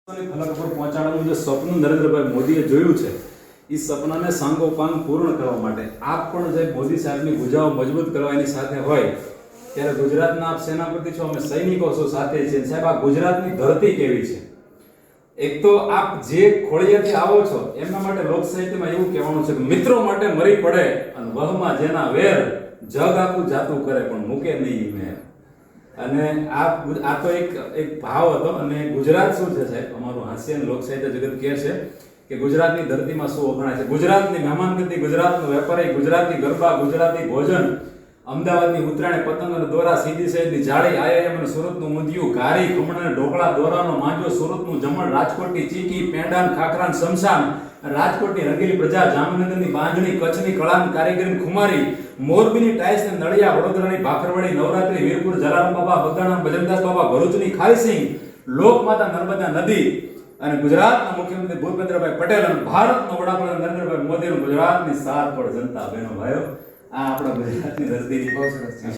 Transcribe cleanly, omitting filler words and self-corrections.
ફલક પર પહોંચાડવાનું જે સપનું નરેન્દ્રભાઈ મોદીએ જોયું છે એ સપનાને સાંગોપાંગ પૂર્ણ કરવા માટે આપ પણ જે મોદી સાહેબની ભુજાઓ મજબૂત કરવાની સાથે હોય ત્યારે ગુજરાતના આપ સેનાપતિ છો, અમે સૈનિકો છો સાથે છે. સાહેબ, આ ગુજરાતની ધરતી કેવી છે? એક તો આપ જે ખોળિયાથી આવો છો એમના માટે લોક સાહિત્યમાં એવું કહેવાનું છે કે મિત્રો માટે મરી પડે અને વહમાં જેના વેર જગ આખું જાતું કરે પણ મૂકે નહીં મેર. અને આ તો એક ભાવ હતો. અને ગુજરાત શું છે સાહેબ, અમારું હાસ્ય અને લોક સાહિત્ય જગત કહે છે કે ગુજરાતની ધરતીમાં શું વખણાય છે. ગુજરાતની મહેમાનગતિ, ગુજરાતનો વેપારી, ગુજરાતી ગરબા, ગુજરાતી ભોજન, અમદાવાદની ઉત્તરાયણ, પતંગ અને દોરા, સીધી સૈયદની જાળી, આઈઆઈએમ અને સુરતનું ઊંધિયું, ઘારી, ખમણ અને ઢોકળા, દોરાનો માંજો, સુરતનું જમણ, રાજકોટની ચીકી, પેંડાન, ખાખરાન, શમશાન, રાજકોટની રંગીલી પ્રજા, જામનગરની બાંધણી, કચ્છની કળાન કારીગરીની ખુમારી, મોરબીની ટાઈલ્સ ને નળિયા, વડોદરાની ભાખરવડી, નવરાત્રી, વીરપુર જલારામ બાબા, બગદાણા બજરંગદાસ બાબા, ભરૂચની ખારીસિંગ, લોકમાતા નર્મદા નદી અને ગુજરાતના મુખ્યમંત્રી ભૂપેન્દ્રભાઈ પટેલ અને ભારતના વડાપ્રધાન નરેન્દ્રભાઈ મોદી અને ગુજરાતની 7 કરોડ જનતા. બહેનો ભાઈઓ, આ આપણા ગુજરાતની ધરતીની બહુ સરસ છે.